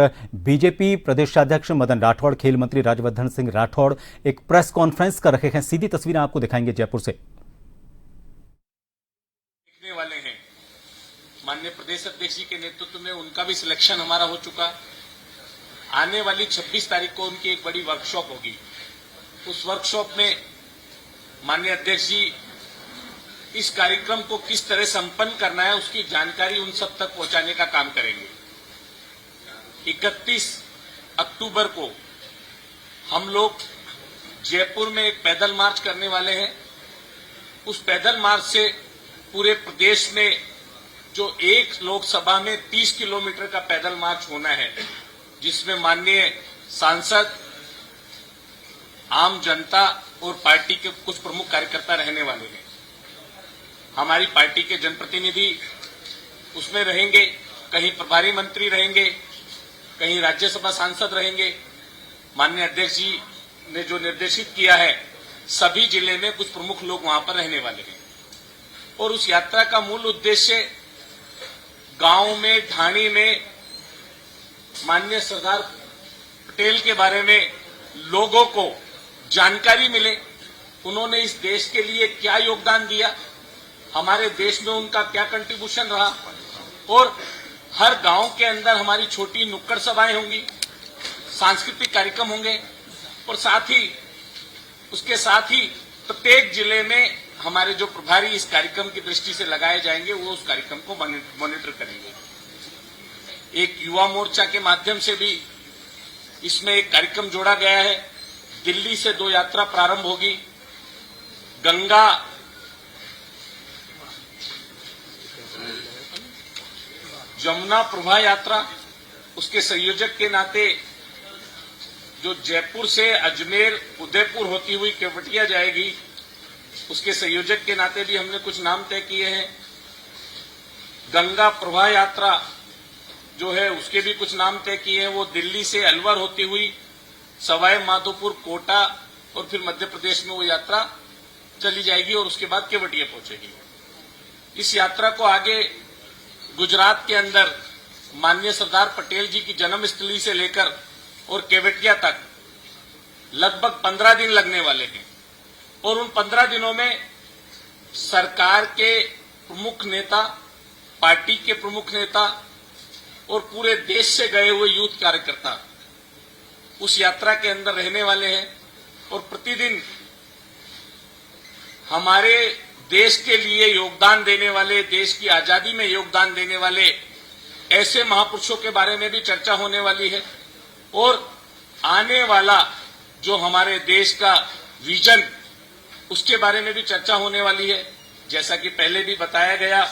BJP प्रदेशाध्यक्ष मदन राठौड़, खेल मंत्री राज्यवर्धन सिंह राठौड़ एक प्रेस कॉन्फ्रेंस कर रहे हैं। सीधी तस्वीरें आपको दिखाएंगे जयपुर से। देखने वाले हैं माननीय प्रदेश अध्यक्ष जी के नेतृत्व में, उनका भी सिलेक्शन हमारा हो चुका। आने वाली 26 तारीख को उनकी एक बड़ी वर्कशॉप होगी। उस वर्कशॉप में माननीय अध्यक्ष जी इस कार्यक्रम को किस तरह संपन्न करना है उसकी जानकारी उन सब तक पहुंचाने का काम करेंगे। 31 अक्टूबर को हम लोग जयपुर में एक पैदल मार्च करने वाले हैं। उस पैदल मार्च से पूरे प्रदेश में जो एक लोकसभा में 30 किलोमीटर का पैदल मार्च होना है, जिसमें माननीय सांसद, आम जनता और पार्टी के कुछ प्रमुख कार्यकर्ता रहने वाले हैं। हमारी पार्टी के जनप्रतिनिधि उसमें रहेंगे, कहीं प्रभारी मंत्री रहेंगे, कहीं राज्यसभा सांसद रहेंगे। माननीय अध्यक्ष जी ने जो निर्देशित किया है, सभी जिले में कुछ प्रमुख लोग वहां पर रहने वाले हैं। और उस यात्रा का मूल उद्देश्य गांव में, ढाणी में माननीय सरदार पटेल के बारे में लोगों को जानकारी मिले। उन्होंने इस देश के लिए क्या योगदान दिया, हमारे देश में उनका क्या कंट्रीब्यूशन रहा। और हर गांव के अंदर हमारी छोटी नुक्कड़ सभाएं होंगी, सांस्कृतिक कार्यक्रम होंगे, और उसके साथ ही प्रत्येक जिले में हमारे जो प्रभारी इस कार्यक्रम की दृष्टि से लगाए जाएंगे, वो उस कार्यक्रम को मॉनिटर करेंगे। एक युवा मोर्चा के माध्यम से भी इसमें एक कार्यक्रम जोड़ा गया है। दिल्ली से 2 यात्रा प्रारंभ होगी। गंगा जमुना प्रभा यात्रा, उसके संयोजक के नाते जो जयपुर से अजमेर, उदयपुर होती हुई केवटिया जाएगी, उसके संयोजक के नाते भी हमने कुछ नाम तय किए हैं। गंगा प्रभा यात्रा जो है उसके भी कुछ नाम तय किए हैं। वो दिल्ली से अलवर होती हुई सवाई माधोपुर, कोटा और फिर मध्य प्रदेश में वो यात्रा चली जाएगी और उसके बाद केवटिया पहुंचेगी। इस यात्रा को आगे गुजरात के अंदर माननीय सरदार पटेल जी की जन्मस्थली से लेकर और केवटिया तक लगभग 15 दिन लगने वाले हैं। और उन 15 दिनों में सरकार के प्रमुख नेता, पार्टी के प्रमुख नेता और पूरे देश से गए हुए यूथ कार्यकर्ता उस यात्रा के अंदर रहने वाले हैं। और प्रतिदिन हमारे देश के लिए योगदान देने वाले, देश की आजादी में योगदान देने वाले ऐसे महापुरुषों के बारे में भी चर्चा होने वाली है। और आने वाला जो हमारे देश का विजन, उसके बारे में भी चर्चा होने वाली है। जैसा कि पहले भी बताया गया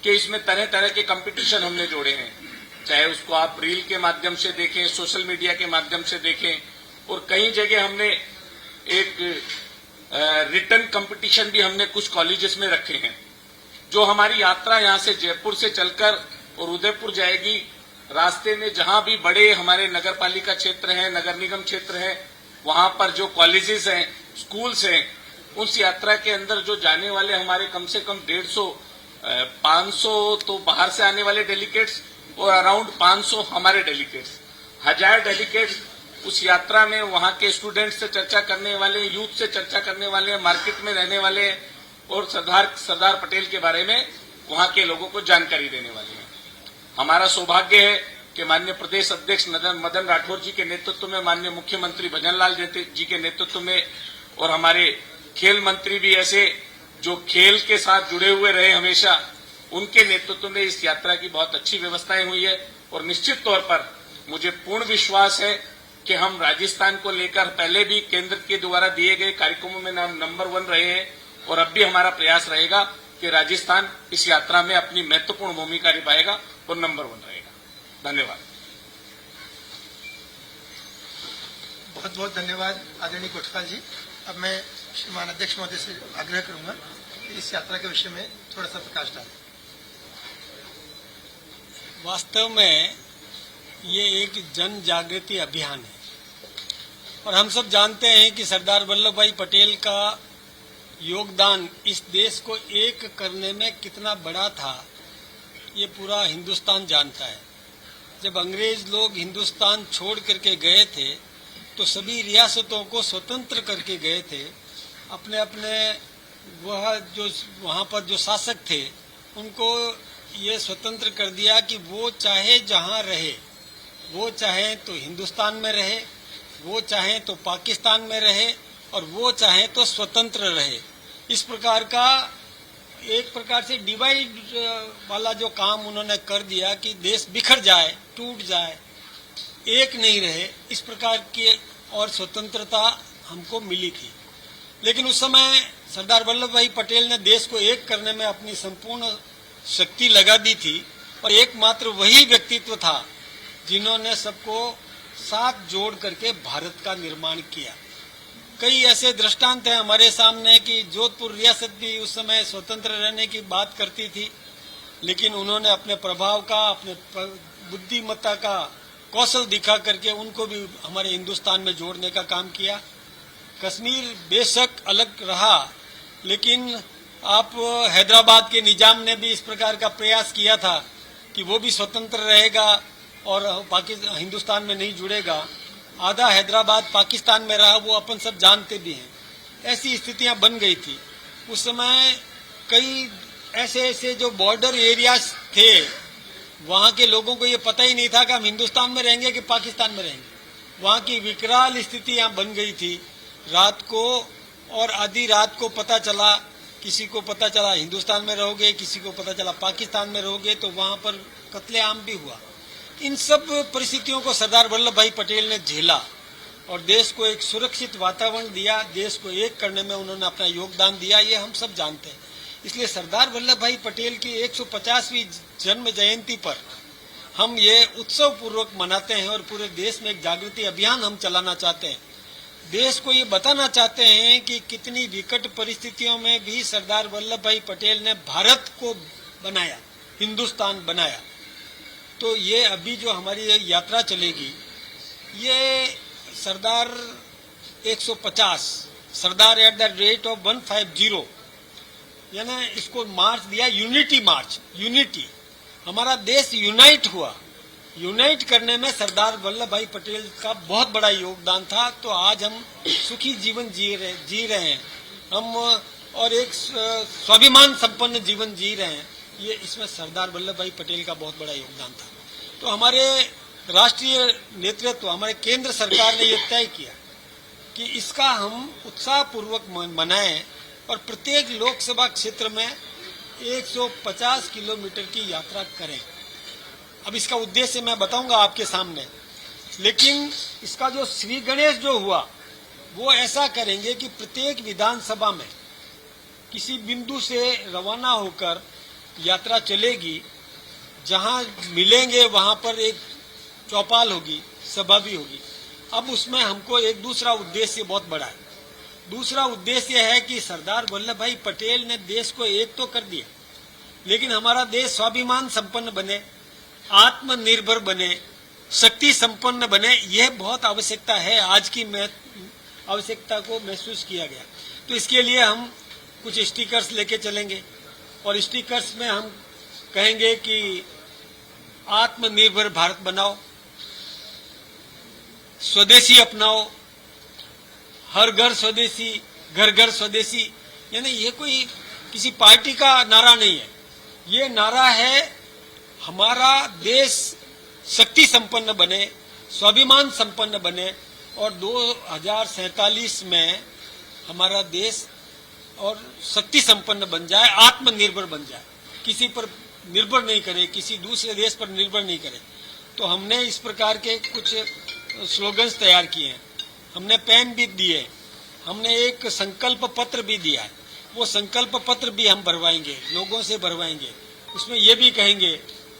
कि इसमें तरह तरह के कंपटीशन हमने जोड़े हैं, चाहे उसको आप रील के माध्यम से देखें, सोशल मीडिया के माध्यम से देखें, और कई जगह हमने एक रिटन कंपटीशन भी हमने कुछ कॉलेजेस में रखे हैं। जो हमारी यात्रा यहां से जयपुर से चलकर और उदयपुर जाएगी, रास्ते में जहां भी बड़े हमारे नगर पालिका क्षेत्र हैं, नगर निगम क्षेत्र है, वहां पर जो कॉलेजेस हैं, स्कूल्स हैं, उस यात्रा के अंदर जो जाने वाले हमारे कम से कम 150, 500 तो बाहर से आने वाले डेलीगेट्स और अराउंड 500 हमारे डेलीगेट्स, 1000 डेलीगेट्स उस यात्रा में वहां के स्टूडेंट्स से चर्चा करने वाले, यूथ से चर्चा करने वाले, मार्केट में रहने वाले और सरदार पटेल के बारे में वहां के लोगों को जानकारी देने वाले हैं। हमारा सौभाग्य है कि माननीय प्रदेश अध्यक्ष मदन राठौड़ जी के नेतृत्व में, माननीय मुख्यमंत्री भजनलाल जी के नेतृत्व में और हमारे खेल मंत्री भी ऐसे जो खेल के साथ जुड़े हुए रहे हमेशा, उनके नेतृत्व में इस यात्रा की बहुत अच्छी व्यवस्थाएं हुई है। और निश्चित तौर पर मुझे पूर्ण विश्वास है कि हम राजस्थान को लेकर पहले भी केंद्र के द्वारा दिए गए कार्यक्रमों में नंबर 1 रहे हैं, और अब भी हमारा प्रयास रहेगा कि राजस्थान इस यात्रा में अपनी महत्वपूर्ण भूमिका निभाएगा और नंबर 1 रहेगा। धन्यवाद। बहुत बहुत धन्यवाद आदरणीय कोटवाल जी। अब मैं श्रीमान अध्यक्ष महोदय से आग्रह करूंगा कि इस यात्रा के विषय में थोड़ा सा प्रकाश डालें। वास्तव में ये एक जन जागृति अभियान है, और हम सब जानते हैं कि सरदार वल्लभ भाई पटेल का योगदान इस देश को एक करने में कितना बड़ा था, ये पूरा हिंदुस्तान जानता है। जब अंग्रेज लोग हिंदुस्तान छोड़ करके गए थे तो सभी रियासतों को स्वतंत्र करके गए थे। अपने अपने वहाँ पर जो शासक थे उनको ये स्वतंत्र कर दिया कि वो चाहे जहाँ रहे, वो चाहे तो हिंदुस्तान में रहे, वो चाहे तो पाकिस्तान में रहे और वो चाहे तो स्वतंत्र रहे। इस प्रकार का एक प्रकार से डिवाइड वाला जो काम उन्होंने कर दिया कि देश बिखर जाए, टूट जाए, एक नहीं रहे, इस प्रकार की और स्वतंत्रता हमको मिली थी। लेकिन उस समय सरदार वल्लभ भाई पटेल ने देश को एक करने में अपनी संपूर्ण शक्ति लगा दी थी और एकमात्र वही व्यक्तित्व था जिन्होंने सबको साथ जोड़ करके भारत का निर्माण किया। कई ऐसे दृष्टांत हैं हमारे सामने कि जोधपुर रियासत भी उस समय स्वतंत्र रहने की बात करती थी, लेकिन उन्होंने अपने प्रभाव का, अपने बुद्धिमत्ता का कौशल दिखा करके उनको भी हमारे हिंदुस्तान में जोड़ने का काम किया। कश्मीर बेशक अलग रहा, लेकिन आप हैदराबाद के निजाम ने भी इस प्रकार का प्रयास किया था कि वो भी स्वतंत्र रहेगा और पाकिस्तान हिंदुस्तान में नहीं जुड़ेगा। आधा हैदराबाद पाकिस्तान में रहा, वो अपन सब जानते भी हैं। ऐसी स्थितियां बन गई थी। उस समय कई ऐसे जो बॉर्डर एरियाज थे, वहां के लोगों को ये पता ही नहीं था कि हम हिंदुस्तान में रहेंगे कि पाकिस्तान में रहेंगे। वहां की विकराल स्थितियां बन गई थी। रात को और आधी रात को पता चला, किसी को पता चला हिंदुस्तान में रहोगे, किसी को पता चला पाकिस्तान में रहोगे, तो वहां पर कत्लेआम भी हुआ। इन सब परिस्थितियों को सरदार वल्लभ भाई पटेल ने झेला और देश को एक सुरक्षित वातावरण दिया, देश को एक करने में उन्होंने अपना योगदान दिया, ये हम सब जानते हैं। इसलिए सरदार वल्लभ भाई पटेल की 150वीं जन्म जयंती पर हम ये उत्सव पूर्वक मनाते हैं और पूरे देश में एक जागृति अभियान हम चलाना चाहते हैं। देश को ये बताना चाहते हैं कि कितनी विकट परिस्थितियों में भी सरदार वल्लभ भाई पटेल ने भारत को बनाया, हिंदुस्तान बनाया। तो ये अभी जो हमारी यात्रा चलेगी, ये सरदार 150, सरदार एट द रेट ऑफ 150, यानी इसको मार्च दिया यूनिटी मार्च। यूनिटी, हमारा देश यूनाइट हुआ। यूनाइट करने में सरदार वल्लभ भाई पटेल का बहुत बड़ा योगदान था। तो आज हम सुखी जीवन जी रहे हैं हम, और एक स्वाभिमान संपन्न जीवन जी रहे हैं। ये इसमें सरदार वल्लभ भाई पटेल का बहुत बड़ा योगदान था। तो हमारे राष्ट्रीय नेतृत्व, हमारे केंद्र सरकार ने ये तय किया कि इसका हम उत्साहपूर्वक मनाएं और प्रत्येक लोकसभा क्षेत्र में 150 किलोमीटर की यात्रा करें। अब इसका उद्देश्य मैं बताऊंगा आपके सामने, लेकिन इसका जो श्री गणेश जो हुआ वो ऐसा करेंगे कि प्रत्येक विधानसभा में किसी बिंदु से रवाना होकर यात्रा चलेगी। जहां मिलेंगे वहां पर एक चौपाल होगी, सभा भी होगी। अब उसमें हमको एक दूसरा उद्देश्य बहुत बड़ा है। दूसरा उद्देश्य है कि सरदार वल्लभ भाई पटेल ने देश को एक तो कर दिया, लेकिन हमारा देश स्वाभिमान संपन्न बने, आत्मनिर्भर बने, शक्ति संपन्न बने। यह बहुत आवश्यकता है, आज की आवश्यकता को महसूस किया गया। तो इसके लिए हम कुछ स्टिकर्स लेके चलेंगे और स्टिकर्स में हम कहेंगे कि आत्मनिर्भर भारत बनाओ, स्वदेशी अपनाओ, हर घर स्वदेशी, घर घर स्वदेशी। यानी ये कोई किसी पार्टी का नारा नहीं है, ये नारा है हमारा देश शक्ति संपन्न बने, स्वाभिमान संपन्न बने और 2047 में हमारा देश और शक्ति संपन्न बन जाए, आत्मनिर्भर बन जाए, किसी पर निर्भर नहीं करे, किसी दूसरे देश पर निर्भर नहीं करे। तो हमने इस प्रकार के कुछ स्लोगन्स तैयार किए हैं, हमने पेन भी दिए, हमने एक संकल्प पत्र भी दिया है। वो संकल्प पत्र भी हम भरवाएंगे, लोगों से भरवाएंगे। उसमें ये भी कहेंगे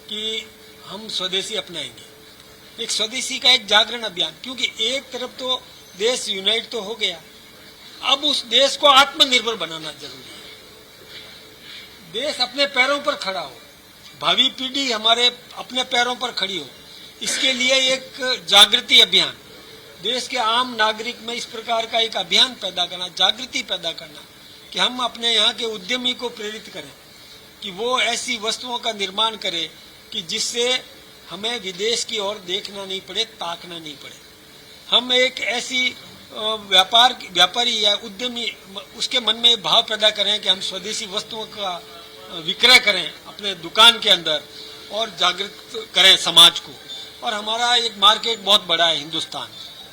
कि हम स्वदेशी अपनाएंगे। एक स्वदेशी का एक जागरण अभियान, क्योंकि एक तरफ तो देश यूनाइट तो हो गया, अब उस देश को आत्मनिर्भर बनाना जरूरी है। देश अपने पैरों पर खड़ा हो, भावी पीढ़ी हमारे अपने पैरों पर खड़ी हो, इसके लिए एक जागृति अभियान, देश के आम नागरिक में इस प्रकार का एक अभियान पैदा करना, जागृति पैदा करना कि हम अपने यहाँ के उद्यमी को प्रेरित करें कि वो ऐसी वस्तुओं का निर्माण करे कि जिससे हमें विदेश की ओर देखना नहीं पड़े, ताकना नहीं पड़े। हम एक ऐसी व्यापारी या उद्यमी उसके मन में भाव पैदा करें कि हम स्वदेशी वस्तुओं का विक्रय करें अपने दुकान के अंदर और जागृत करें समाज को। और हमारा एक मार्केट बहुत बड़ा है हिंदुस्तान,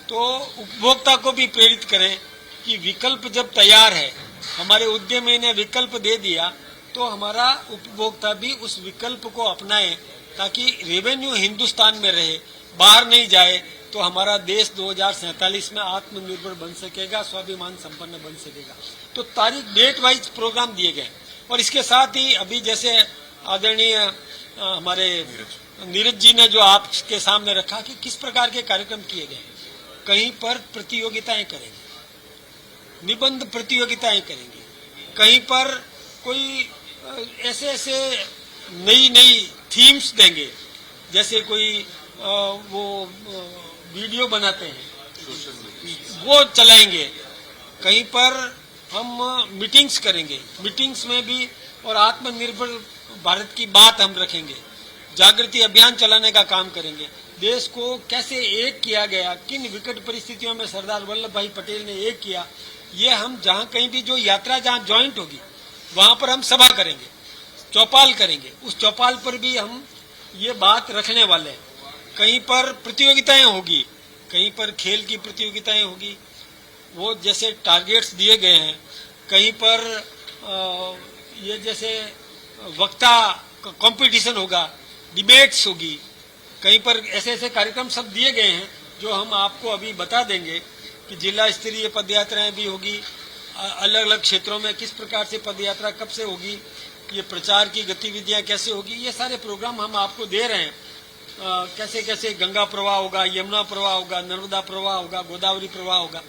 तो उपभोक्ता को भी प्रेरित करें कि विकल्प जब तैयार है, हमारे उद्यमी ने विकल्प दे दिया, तो हमारा उपभोक्ता भी उस विकल्प को अपनाए ताकि रेवेन्यू हिंदुस्तान में रहे, बाहर नहीं जाए। तो हमारा देश 2047 में आत्मनिर्भर बन सकेगा, स्वाभिमान संपन्न बन सकेगा। तो तारीख डेट वाइज प्रोग्राम दिए गए। और इसके साथ ही अभी जैसे आदरणीय हमारे नीरज जी ने जो आपके सामने रखा कि किस प्रकार के कार्यक्रम किए गए, कहीं पर प्रतियोगिताएं करेंगे, निबंध प्रतियोगिताएं करेंगे, कहीं पर कोई ऐसे नई थीम्स देंगे, जैसे कोई वो वीडियो बनाते हैं वो चलाएंगे, कहीं पर हम मीटिंग्स करेंगे, मीटिंग्स में भी और आत्मनिर्भर भारत की बात हम रखेंगे, जागृति अभियान चलाने का काम करेंगे। देश को कैसे एक किया गया, किन विकट परिस्थितियों में सरदार वल्लभ भाई पटेल ने एक किया, ये हम जहाँ कहीं भी जो यात्रा जहाँ ज्वाइंट होगी वहां पर हम सभा करेंगे, चौपाल करेंगे, उस चौपाल पर भी हम ये बात रखने वाले हैं। कहीं पर प्रतियोगिताएं होगी, कहीं पर खेल की प्रतियोगिताएं होगी, वो जैसे टारगेट्स दिए गए हैं, कहीं पर ये जैसे वक्ता कंपटीशन होगा, डिबेट्स होगी, कहीं पर ऐसे कार्यक्रम सब दिए गए हैं जो हम आपको अभी बता देंगे कि जिला स्तरीय पदयात्राएं भी होगी, अलग अलग क्षेत्रों में किस प्रकार से पदयात्रा कब से होगी, ये प्रचार की गतिविधियां कैसे होगी, ये सारे प्रोग्राम हम आपको दे रहे हैं। कैसे कैसे गंगा प्रवाह होगा, यमुना प्रवाह होगा, नर्मदा प्रवाह होगा, गोदावरी प्रवाह होगा।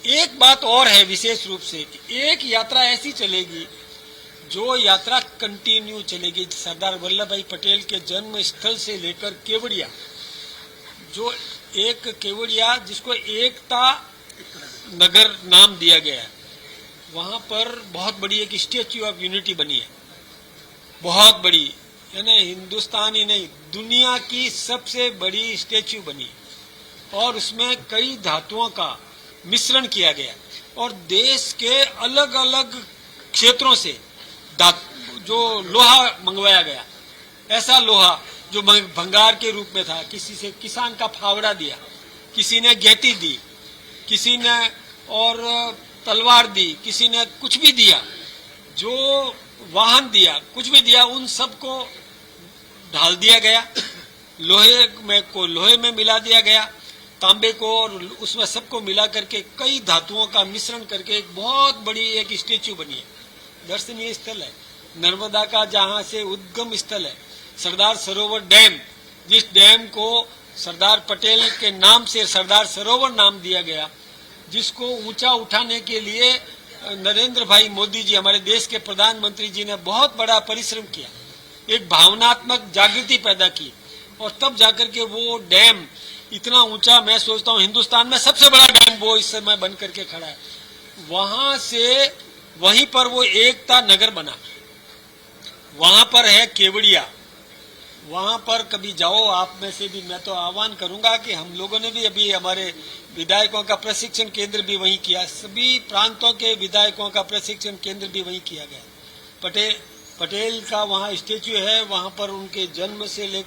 एक बात और है विशेष रूप से कि एक यात्रा ऐसी चलेगी जो यात्रा कंटिन्यू चलेगी। सरदार वल्लभ भाई पटेल के जन्म स्थल से लेकर केवड़िया, जो एक केवड़िया जिसको एकता नगर नाम दिया गया है, वहां पर बहुत बड़ी एक स्टेच्यू ऑफ यूनिटी बनी है, बहुत बड़ी, यानी हिंदुस्तान ही नहीं दुनिया की सबसे बड़ी स्टेच्यू बनी और उसमें कई धातुओं का मिश्रण किया गया और देश के अलग अलग क्षेत्रों से जो लोहा मंगवाया गया, ऐसा लोहा जो भंगार के रूप में था, किसी से किसान का फावड़ा दिया, किसी ने गेटी दी, किसी ने और तलवार दी, किसी ने कुछ भी दिया, जो वाहन दिया, कुछ भी दिया, उन सबको ढाल दिया गया, लोहे में मिला दिया गया, तांबे को, और उसमें सबको मिला करके कई धातुओं का मिश्रण करके एक बहुत बड़ी एक स्टेच्यू बनी है। दर्शनीय स्थल है, नर्मदा का जहां से उद्गम स्थल है, सरदार सरोवर डैम, जिस डैम को सरदार पटेल के नाम से सरदार सरोवर नाम दिया गया, जिसको ऊंचा उठाने के लिए नरेंद्र भाई मोदी जी, हमारे देश के प्रधानमंत्री जी ने बहुत बड़ा परिश्रम किया, एक भावनात्मक जागृति पैदा की और तब जाकर के वो डैम इतना ऊंचा, मैं सोचता हूँ हिंदुस्तान में सबसे बड़ा डैम वो इस समय बन करके खड़ा है। वहां से वहीं पर वो एकता नगर बना, वहां पर है केवड़िया, वहां पर कभी जाओ आप में से भी। मैं तो आह्वान करूंगा कि हम लोगों ने भी अभी हमारे विधायकों का प्रशिक्षण केंद्र भी वहीं किया, सभी प्रांतों के विधायकों का प्रशिक्षण केंद्र भी वहीं किया गया। पटेल का वहाँ स्टेच्यू है, वहाँ पर उनके जन्म से लेकर